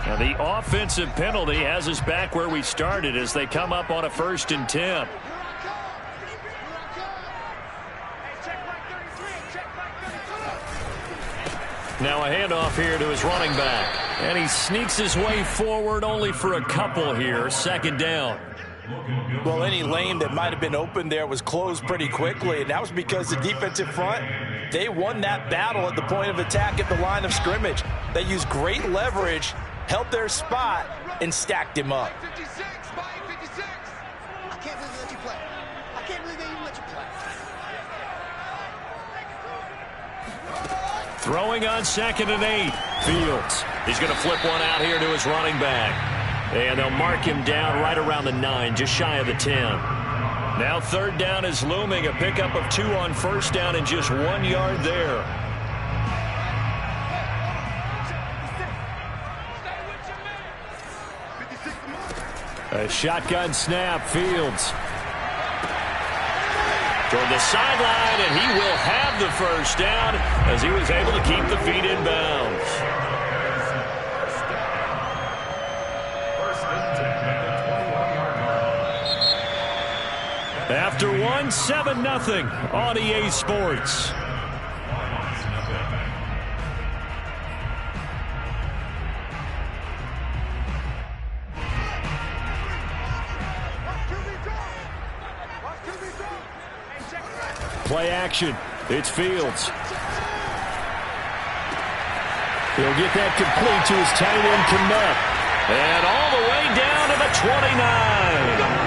Now the offensive penalty has us back where we started as they come up on a 1st and 10. Now a handoff here to his running back. And he sneaks his way forward only for a couple here. 2nd down. Well, any lane that might have been open there was closed pretty quickly, and that was because the defensive front, they won that battle at the point of attack at the line of scrimmage. They used great leverage, held their spot, and stacked him up. Throwing on 2nd and 8. Fields. He's going to flip one out here to his running back. And they'll mark him down right around the 9, just shy of the 10. Now 3rd down is looming. A pickup of 2 on 1st down and just 1 yard there. A shotgun snap. Fields toward the sideline, and he will have the 1st down as he was able to keep the feet in bounds. After 1, 7-0 on EA Sports. Play action. It's Fields. He'll get that complete to his tight end, Kmet. And all the way down to the 29.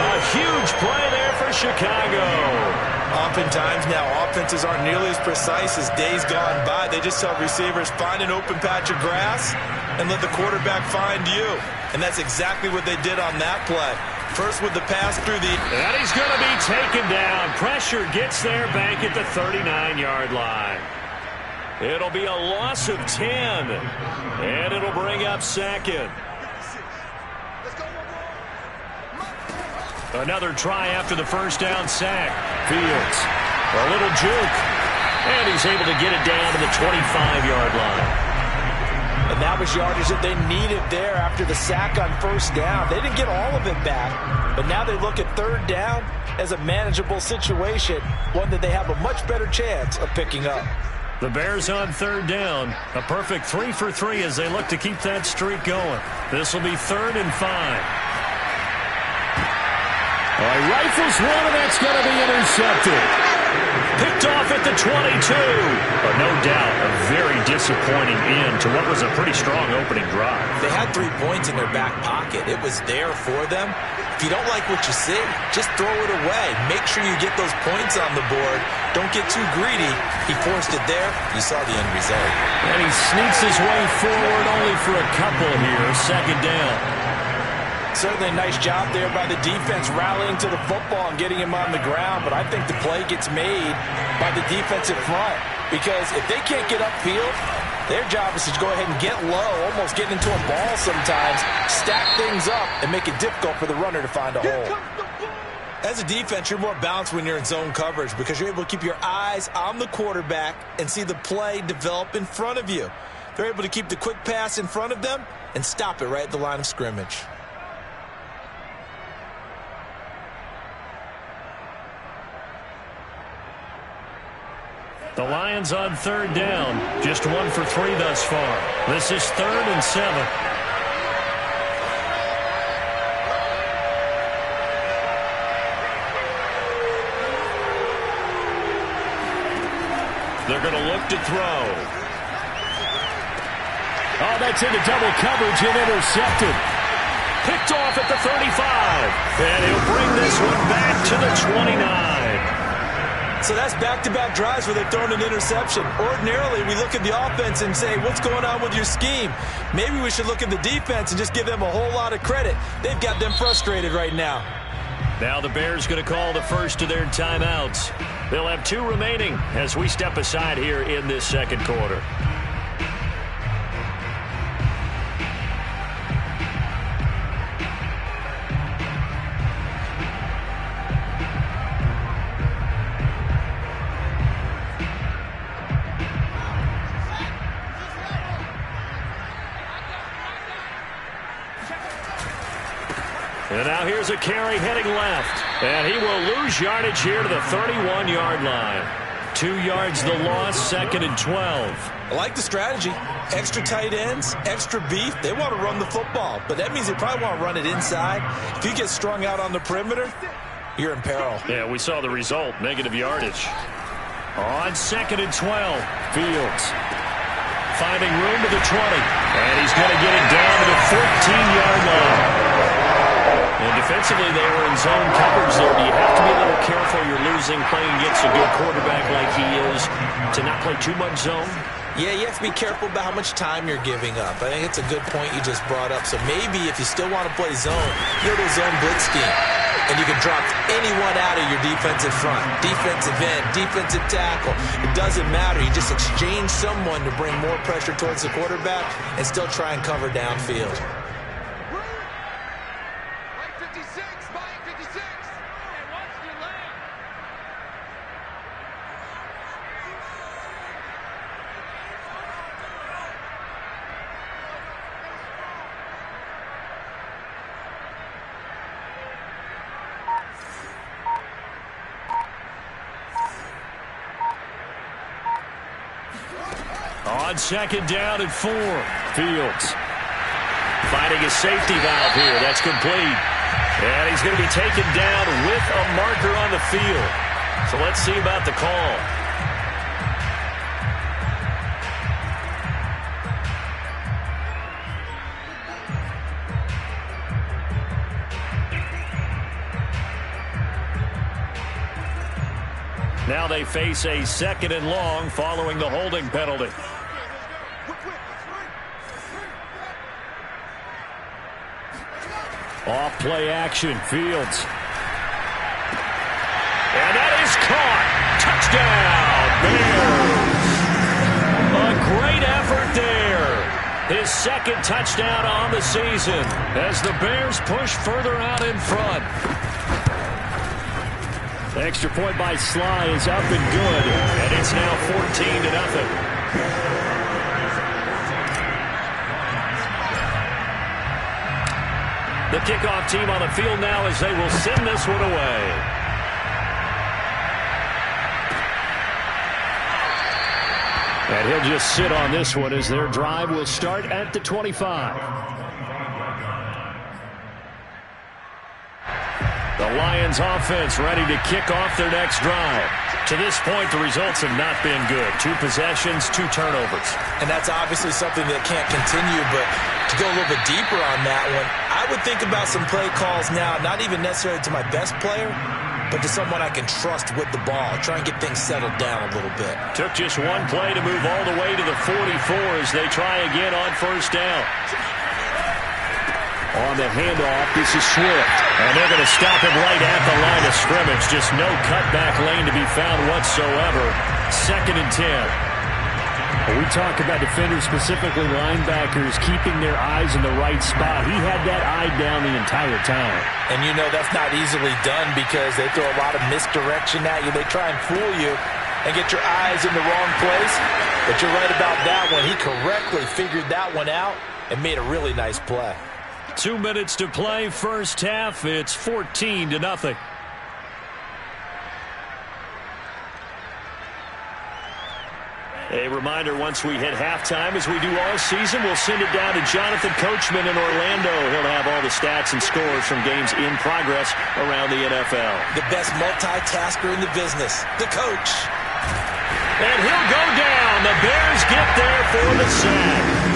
A huge play there for Chicago. Oftentimes now, offenses aren't nearly as precise as days gone by. They just tell receivers, find an open patch of grass and let the quarterback find you. And that's exactly what they did on that play. First with the pass through the... And he's going to be taken down. Pressure gets there back at the 39-yard line. It'll be a loss of 10. And it'll bring up 2nd. Another try after the 1st down sack. Fields. A little juke. And he's able to get it down to the 25-yard line. And that was yardage that they needed there after the sack on 1st down. They didn't get all of it back, but now they look at 3rd down as a manageable situation, one that they have a much better chance of picking up. The Bears on 3rd down. A perfect 3 for 3 as they look to keep that streak going. This will be 3rd and 5. Rifles one, and that's going to be intercepted. Picked off at the 22. But no doubt, a very disappointing end to what was a pretty strong opening drive. They had 3 points in their back pocket. It was there for them. If you don't like what you see, just throw it away. Make sure you get those points on the board. Don't get too greedy. He forced it there. You saw the end result. And he sneaks his way forward only for a couple here. 2nd down. Certainly a nice job there by the defense rallying to the football and getting him on the ground, but I think the play gets made by the defensive front because if they can't get upfield, their job is to go ahead and get low, almost get into a ball sometimes, stack things up, and make it difficult for the runner to find a hole. As a defense, you're more balanced when you're in zone coverage because you're able to keep your eyes on the quarterback and see the play develop in front of you. They're able to keep the quick pass in front of them and stop it right at the line of scrimmage. The Lions on 3rd down. Just 1 for 3 thus far. This is 3rd and 7. They're going to look to throw. Oh, that's into double coverage and intercepted. Picked off at the 35. And he'll bring this one back to the 29. So that's back-to-back drives where they've thrown an interception. Ordinarily, we look at the offense and say, what's going on with your scheme? Maybe we should look at the defense and just give them a whole lot of credit. They've got them frustrated right now. Now the Bears going to call the first of their timeouts. They'll have 2 remaining as we step aside here in this 2nd quarter. Here's a carry heading left. And he will lose yardage here to the 31-yard line. 2 yards the loss, 2nd and 12. I like the strategy. Extra tight ends, extra beef. They want to run the football, but that means they probably want to run it inside. If you get strung out on the perimeter, you're in peril. Yeah, we saw the result, negative yardage. On 2nd and 12, Fields finding room to the 20, and he's going to get it down to the 14-yard line. And defensively, they were in zone coverage there. Do you have to be a little careful? You're losing, playing against a good quarterback like he is, to not play too much zone? Yeah, you have to be careful about how much time you're giving up. I think it's a good point you just brought up. So maybe if you still want to play zone, you go to a zone blitz scheme. And you can drop anyone out of your defensive front. Defensive end, defensive tackle. It doesn't matter. You just exchange someone to bring more pressure towards the quarterback and still try and cover downfield. On 2nd down and 4, Fields finding a safety valve here. That's complete. And he's going to be taken down with a marker on the field. So let's see about the call. Now they face a 2nd and long following the holding penalty. Off play action, Fields. And that is caught. Touchdown, Bears. A great effort there. His 2nd touchdown on the season as the Bears push further out in front. The extra point by Sly is up and good, and it's now 14-0. The kickoff team on the field now as they will send this one away. And he'll just sit on this one as their drive will start at the 25. The Lions offense ready to kick off their next drive. To this point, the results have not been good. 2 possessions, 2 turnovers. And that's obviously something that can't continue, but to go a little bit deeper on that one, I would think about some play calls now, not even necessarily to my best player, but to someone I can trust with the ball. Try and get things settled down a little bit. Took just 1 play to move all the way to the 44 as they try again on 1st down. On the handoff, this is Swift. And they're going to stop him right at the line of scrimmage. Just no cutback lane to be found whatsoever. 2nd and 10. We talk about defenders, specifically linebackers, keeping their eyes in the right spot. He had that eye down the entire time. And you know that's not easily done because they throw a lot of misdirection at you. They try and fool you and get your eyes in the wrong place. But you're right about that one. He correctly figured that one out and made a really nice play. 2 minutes to play, 1st half. It's 14-0. A reminder, once we hit halftime, as we do all season, we'll send it down to Jonathan Coachman in Orlando. He'll have all the stats and scores from games in progress around the NFL. The best multitasker in the business, the coach. And he'll go down. The Bears get there for the sack.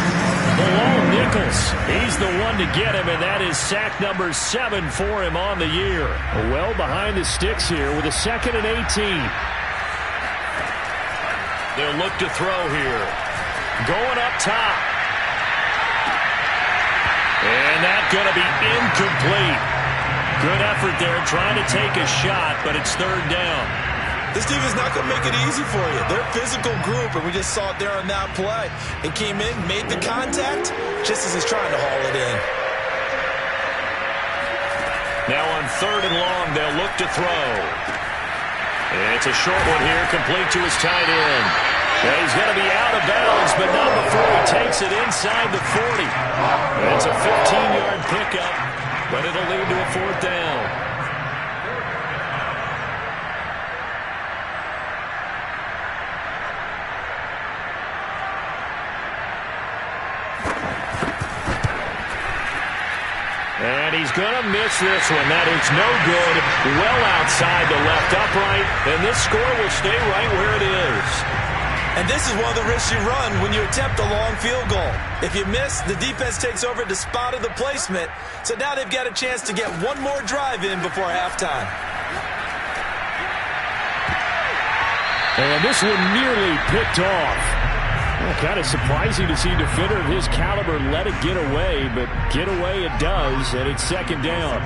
Bilal Nichols, he's the one to get him, and that is sack number 7 for him on the year. Well behind the sticks here with a 2nd and 18. They'll look to throw here. Going up top. And that's going to be incomplete. Good effort there, trying to take a shot, but it's 3rd down. This team is not going to make it easy for you. They're a physical group, and we just saw it there on that play. It came in, made the contact, just as he's trying to haul it in. Now on 3rd and long, they'll look to throw. And it's a short one here, complete to his tight end. And he's going to be out of bounds, but not before he takes it inside the 40. And it's a 15-yard pickup. but it'll lead to a 4th down. And he's going to miss this one. That is no good. Well outside the left upright. And this score will stay right where it is. And this is one of the risks you run when you attempt a long field goal. If you miss, the defense takes over at the spot of the placement. So now they've got a chance to get one more drive in before halftime. And this one nearly picked off. Well, kind of surprising to see a defender of his caliber let it get away, but get away it does, and it's 2nd down.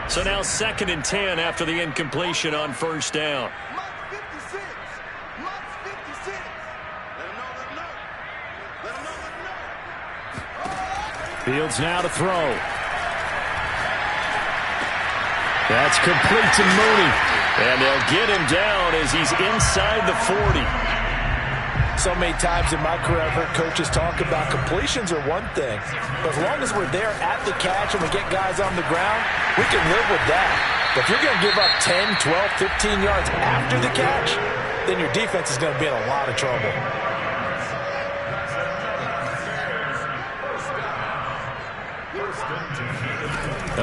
So now 2nd and 10 after the incompletion on 1st down. Fields now to throw. That's complete to Mooney. And they'll get him down as he's inside the 40. So many times in my career, I've heard coaches talk about completions are one thing. But as long as we're there at the catch and we get guys on the ground, we can live with that. But if you're going to give up 10, 12, 15 yards after the catch, then your defense is going to be in a lot of trouble.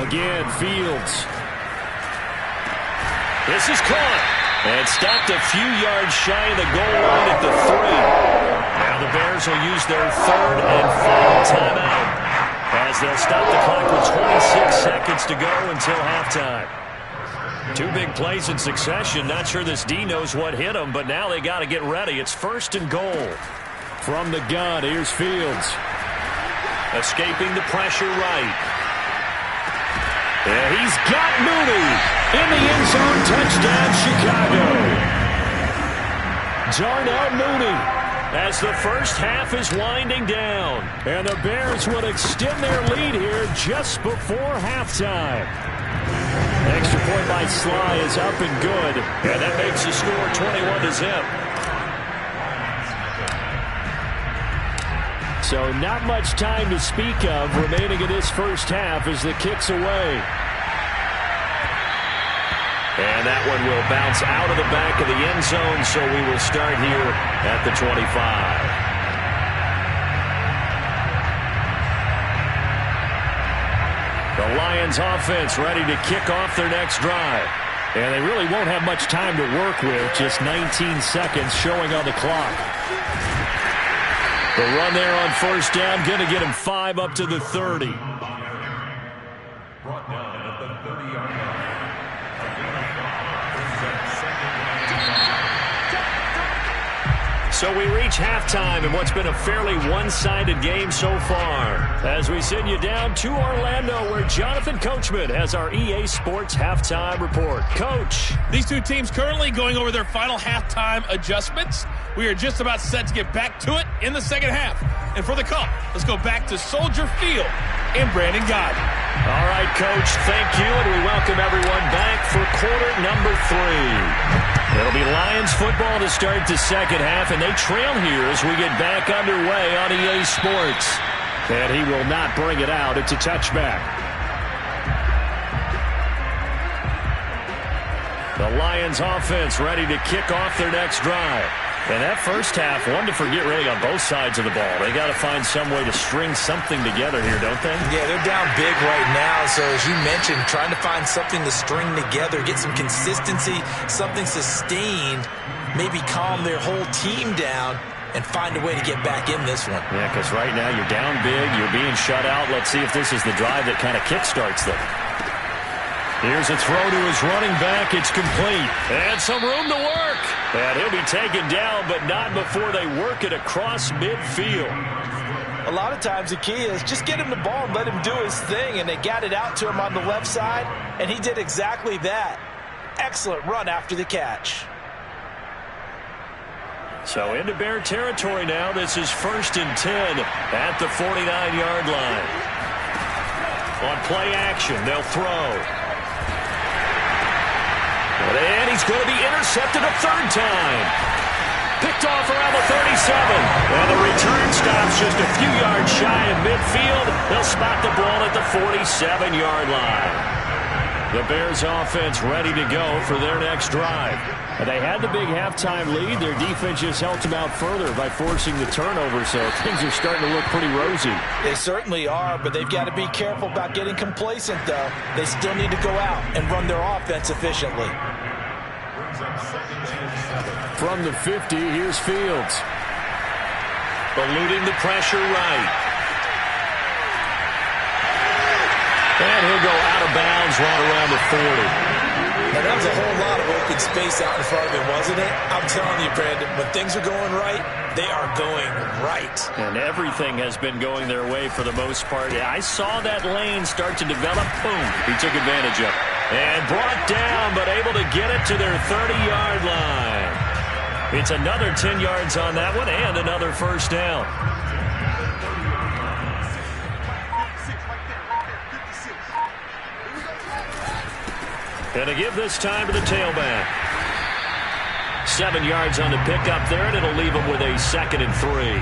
Again, Fields. This is caught. And stopped a few yards shy of the goal line at the 3. Now the Bears will use their 3rd and final timeout as they'll stop the clock with 26 seconds to go until halftime. 2 big plays in succession. Not sure this D knows what hit him, but now they got to get ready. It's 1st and goal. From the gun, here's Fields. Escaping the pressure right. And he's got Mooney in the end zone. Touchdown, Chicago. Darnell Mooney. As the first half is winding down. And the Bears would extend their lead here just before halftime. Extra point by Sly is up and good. And that makes the score 21-0. So not much time to speak of remaining in this first half as the kick's away. And that one will bounce out of the back of the end zone, so we will start here at the 25. The Lions offense ready to kick off their next drive. And they really won't have much time to work with, just 19 seconds showing on the clock. The run there on 1st down, going to get him 5 up to the 30. Brought down at the 30-yard line. So we reach halftime in what's been a fairly one-sided game so far. As we send you down to Orlando, where Jonathan Coachman has our EA Sports halftime report. Coach. These two teams currently going over their final halftime adjustments. We are just about set to get back to it in the second half. And for the call, let's go back to Soldier Field in Brandon Gaudin. All right, Coach, thank you, and we welcome everyone back for quarter number 3. It'll be Lions football to start the second half, and they trail here as we get back underway on EA Sports. And he will not bring it out. It's a touchback. The Lions offense ready to kick off their next drive. And that first half, one to forget really on both sides of the ball. They got to find some way to string something together here, don't they? Yeah, they're down big right now. So as you mentioned, trying to find something to string together, get some consistency, something sustained, maybe calm their whole team down and find a way to get back in this one. Yeah, because right now you're down big, you're being shut out. Let's see if this is the drive that kind of kickstarts them. Here's a throw to his running back. It's complete. And some room to work. And he'll be taken down, but not before they work it across midfield. A lot of times the key is just get him the ball and let him do his thing. And they got it out to him on the left side, and he did exactly that. Excellent run after the catch. So into Bear territory now. This is 1st and 10 at the 49-yard line. On play action, they'll throw. And he's going to be intercepted a third time. Picked off around the 37. And the return stops just a few yards shy of midfield. They'll spot the ball at the 47-yard line. The Bears offense ready to go for their next drive. They had the big halftime lead. Their defense just helped them out further by forcing the turnover, so things are starting to look pretty rosy. They certainly are, but they've got to be careful about getting complacent, though. They still need to go out and run their offense efficiently. From the 50, here's Fields. Eluding the pressure right. And he'll go out of bounds right around the 40. Now, that was a whole lot of open space out in front of him, wasn't it? I'm telling you, Brandon, when things are going right, they are going right. And everything has been going their way for the most part. I saw that lane start to develop. Boom. He took advantage of it. And brought down, but able to get it to their 30-yard line. It's another 10 yards on that one and another first down. And to give this time to the tailback. 7 yards on the pickup there, and it'll leave them with a 2nd and 3.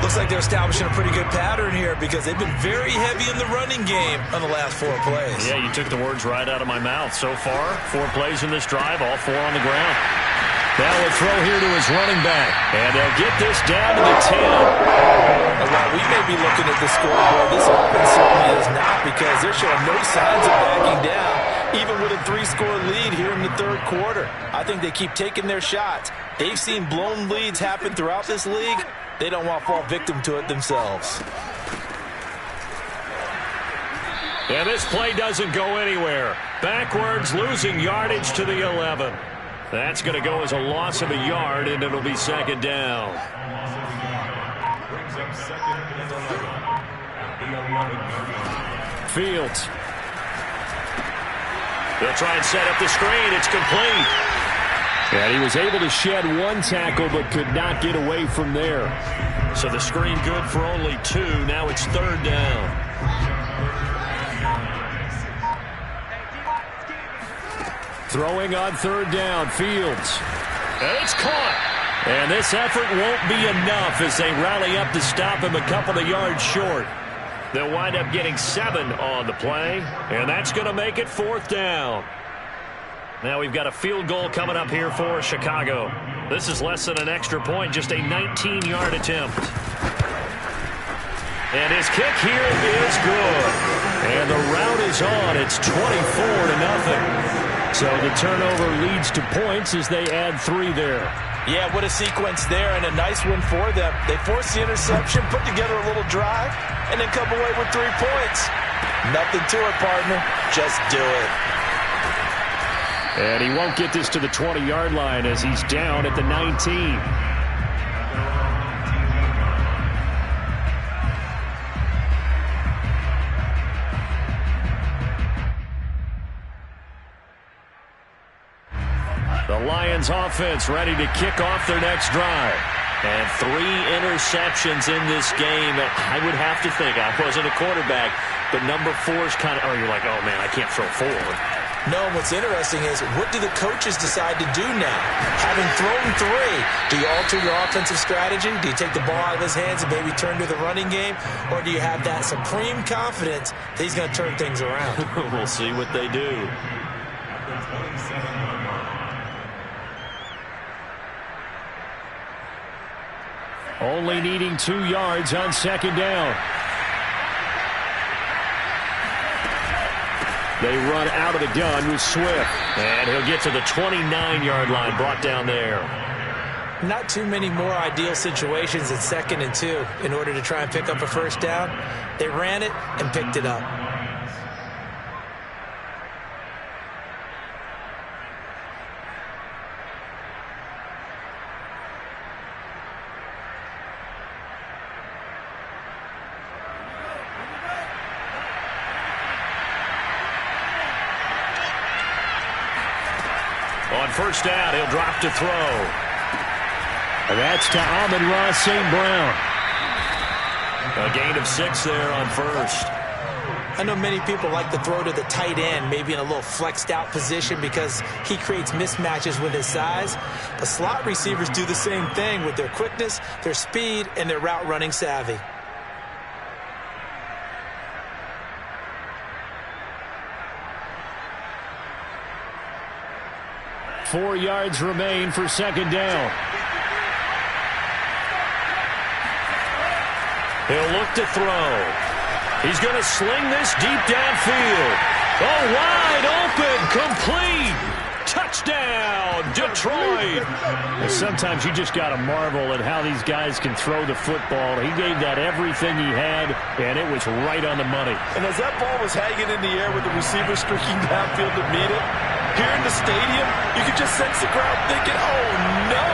Looks like they're establishing a pretty good pattern here because they've been very heavy in the running game on the last 4 plays. Yeah, you took the words right out of my mouth. So far, 4 plays in this drive, all 4 on the ground. Now a throw here to his running back. And they'll get this down to the 10. While we may be looking at the scoreboard, this offense certainly is not because they're showing no signs of backing down, even with a 3-score lead here in the third quarter. I think they keep taking their shots. They've seen blown leads happen throughout this league. They don't want to fall victim to it themselves. And this play doesn't go anywhere. Backwards, losing yardage to the 11. That's going to go as a loss of a yard, and it'll be 2nd down. Fields. They'll try and set up the screen. It's complete. And he was able to shed 1 tackle but could not get away from there. So the screen good for only 2. Now it's 3rd down. Throwing on 3rd down, Fields. And it's caught. And this effort won't be enough as they rally up to stop him a couple of yards short. They'll wind up getting 7 on the play, and that's going to make it 4th down. Now we've got a field goal coming up here for Chicago. This is less than an extra point, just a 19-yard attempt. And his kick here is good. And the route is on. It's 24-0. So the turnover leads to points as they add 3 there. Yeah, what a sequence there, and a nice one for them. They forced the interception, put together a little drive, and then come away with 3 points. Nothing to it, partner. Just do it. And he won't get this to the 20-yard line as he's down at the 19. The Lions offense ready to kick off their next drive. And 3 interceptions in this game. I would have to think, I wasn't a quarterback, but number 4 is kind of, you're like, oh man, I can't throw 4. No, what's interesting is, what do the coaches decide to do now? Having thrown 3, do you alter your offensive strategy? Do you take the ball out of his hands and maybe turn to the running game? Or do you have that supreme confidence that he's going to turn things around? We'll see what they do. Only needing 2 yards on 2nd down. They run out of the gun with Swift. And he'll get to the 29-yard line, brought down there. Not too many more ideal situations at 2nd and 2 in order to try and pick up a first down. They ran it and picked it up. On first down, he'll drop to throw. And that's to Amon-Ra St. Brown. A gain of 6 there on first. I know many people like to throw to the tight end, maybe in a little flexed out position because he creates mismatches with his size. But slot receivers do the same thing with their quickness, their speed, and their route running savvy. Four yards remain for second down. He'll look to throw. He's going to sling this deep downfield. Oh, wide open, complete. Touchdown, Detroit. Sometimes you just got to marvel at how these guys can throw the football. He gave that everything he had, and it was right on the money. And as that ball was hanging in the air with the receiver streaking downfield to meet it, here in the stadium, you could just sense the crowd thinking, oh, no.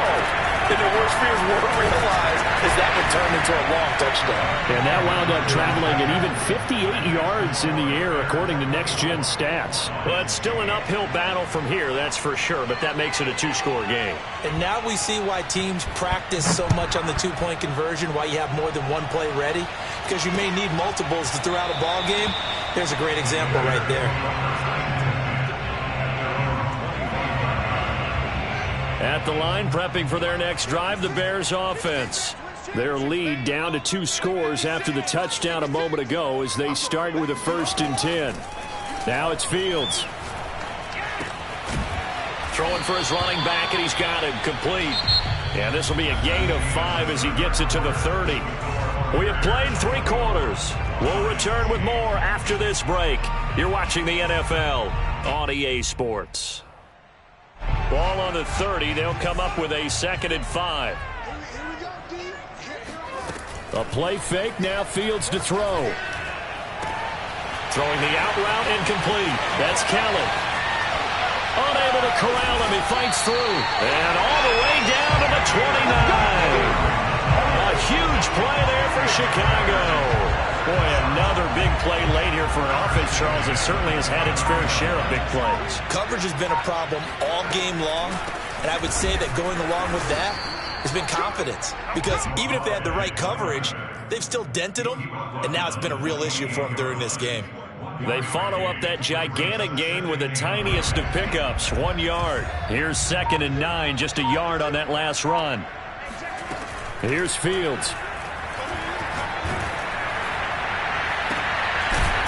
And the worst fears weren't realized as that would turn into a long touchdown. And that wound up traveling at even 58 yards in the air, according to Next Gen Stats. Well, it's still an uphill battle from here, that's for sure, but that makes it a two-score game. And now we see why teams practice so much on the two-point conversion, why you have more than one play ready, because you may need multiples to throw out a ball game. There's a great example right there. At the line, prepping for their next drive, the Bears offense. Their lead down to 2 scores after the touchdown a moment ago as they start with a 1st and 10. Now it's Fields. Throwing for his running back, and he's got him complete. And this will be a gain of 5 as he gets it to the 30. We have played 3 quarters. We'll return with more after this break. You're watching the NFL on EA Sports. Ball on the 30. They'll come up with a 2nd and 5. A play fake. Now Fields to throw. Throwing the out route, incomplete. That's Kelly. Unable to corral him. He fights through. And all the way down to the 29. A huge play there for Chicago. Boy, another big play late here for an offense, Charles, that certainly has had its fair share of big plays. Coverage has been a problem all game long, and I would say that going along with that has been confidence. Because even if they had the right coverage, they've still dented them, and now it's been a real issue for them during this game. They follow up that gigantic gain with the tiniest of pickups, 1 yard. Here's 2nd and 9, just a yard on that last run. Here's Fields.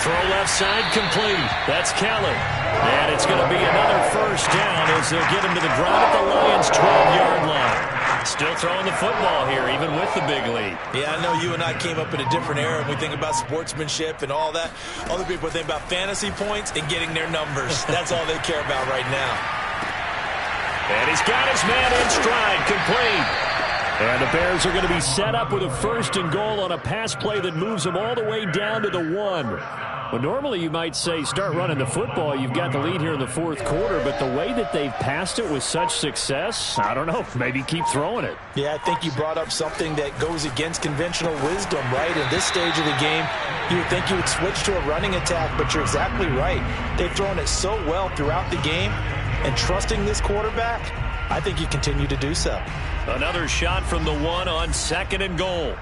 Throw left side, complete. That's Kelly. And it's going to be another 1st down as they'll get him to the ground at the Lions' 12-yard line. Still throwing the football here, even with the big lead. Yeah, I know you and I came up in a different era, and we think about sportsmanship and all that. Other people think about fantasy points and getting their numbers. That's all they care about right now. And he's got his man in stride, complete. And the Bears are going to be set up with a 1st and goal on a pass play that moves them all the way down to the 1. Well, normally you might say start running the football. You've got the lead here in the 4th quarter, but the way that they've passed it with such success, I don't know, maybe keep throwing it. Yeah, I think you brought up something that goes against conventional wisdom, right? In this stage of the game, you would think you would switch to a running attack, but you're exactly right. They've thrown it so well throughout the game, and trusting this quarterback, I think you continue to do so. Another shot from the 1 on 2nd and goal.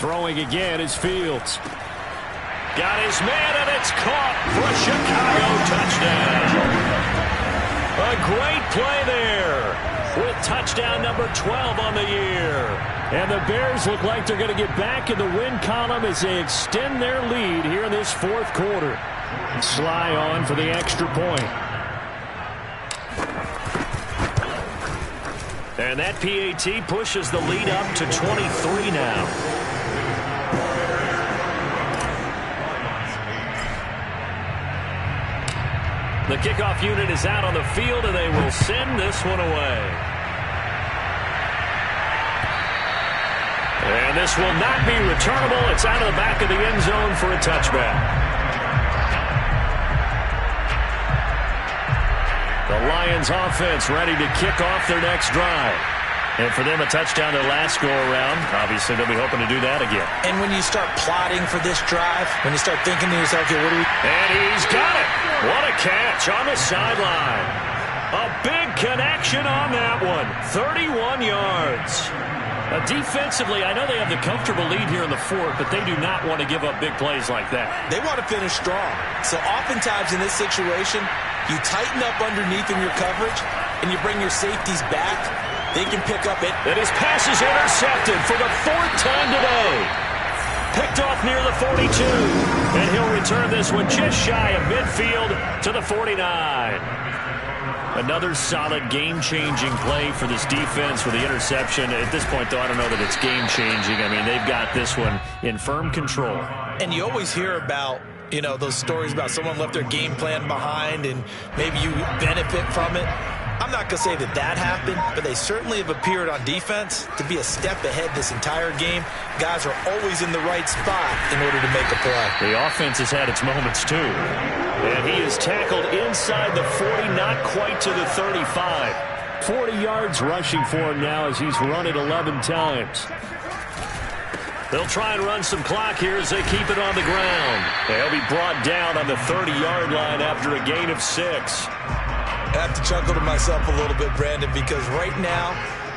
Throwing again is Fields. Got his man, and it's caught for a Chicago touchdown. A great play there with touchdown number 12 on the year. And the Bears look like they're going to get back in the win column as they extend their lead here in this 4th quarter. Sly on for the extra point. And that PAT pushes the lead up to 23 now. The kickoff unit is out on the field, and they will send this one away. And this will not be returnable. It's out of the back of the end zone for a touchback. The Lions offense ready to kick off their next drive. And for them, a touchdown their last go-around. Obviously, they'll be hoping to do that again. And when you start plotting for this drive, when you start thinking to yourself, okay, what do we... And he's got it. What a catch on the sideline. A big connection on that one. 31 yards. Defensively, I know they have the comfortable lead here in the fourth, but they do not want to give up big plays like that. They want to finish strong. So oftentimes in this situation, you tighten up underneath in your coverage, and you bring your safeties back. They can pick up it. And his pass is intercepted for the fourth time today. Picked off near the 42. And he'll return this one just shy of midfield to the 49. Another solid game-changing play for this defense with the interception. At this point, though, I don't know that it's game-changing. I mean, they've got this one in firm control. And you always hear about, you know, those stories about someone left their game plan behind and maybe you benefit from it. I'm not going to say that that happened, but they certainly have appeared on defense to be a step ahead this entire game. Guys are always in the right spot in order to make a play. The offense has had its moments, too. And he is tackled inside the 40, not quite to the 35. 40 yards rushing for him now as he's run it 11 times. They'll try and run some clock here as they keep it on the ground. They'll be brought down on the 30-yard line after a gain of 6. I have to chuckle to myself a little bit, Brandon, because right now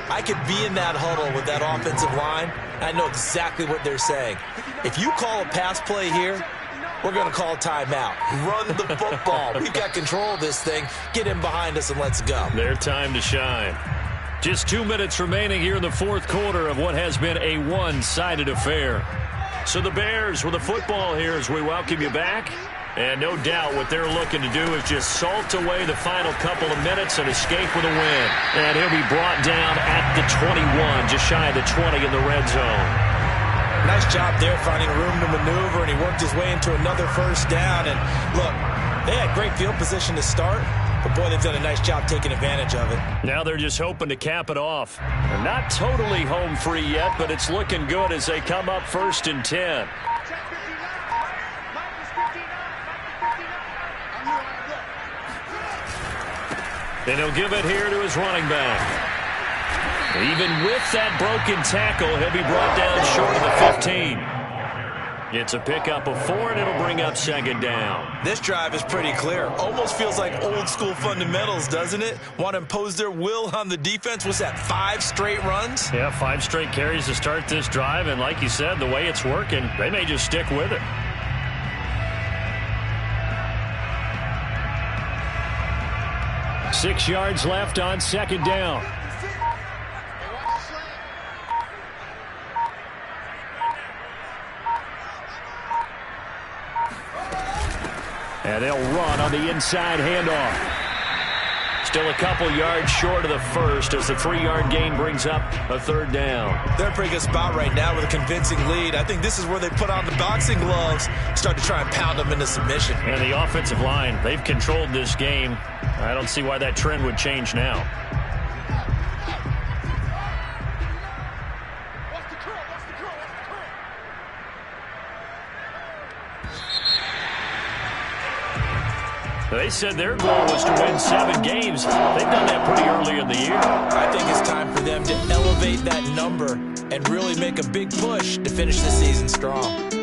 I could be in that huddle with that offensive line. I know exactly what they're saying. If you call a pass play here, we're going to call a timeout. Run the football. We've got control of this thing. Get in behind us and let's go. Their time to shine. Just 2 minutes remaining here in the fourth quarter of what has been a one-sided affair. So the Bears with the football here as we welcome you back. And no doubt what they're looking to do is just salt away the final couple of minutes and escape with a win. And he'll be brought down at the 21, just shy of the 20 in the red zone. Nice job there finding room to maneuver, and he worked his way into another first down. And look, they had great field position to start, but boy, they've done a nice job taking advantage of it. Now they're just hoping to cap it off. They're not totally home free yet, but it's looking good as they come up 1st and 10. And he'll give it here to his running back. Even with that broken tackle, he'll be brought down short of the 15. It's a pickup of 4, and it'll bring up 2nd down. This drive is pretty clear. Almost feels like old-school fundamentals, doesn't it? Want to impose their will on the defense. What's that, 5 straight runs? Yeah, 5 straight carries to start this drive, and like you said, the way it's working, they may just stick with it. Six yards left on 2nd down. And they'll run on the inside handoff. Still a couple yards short of the first as the 3-yard gain brings up a 3rd down. They're in a pretty good spot right now with a convincing lead. I think this is where they put on the boxing gloves, start to try and pound them into submission. And the offensive line, they've controlled this game. I don't see why that trend would change now. They said their goal was to win 7 games. They've done that pretty early in the year. I think it's time for them to elevate that number and really make a big push to finish the season strong.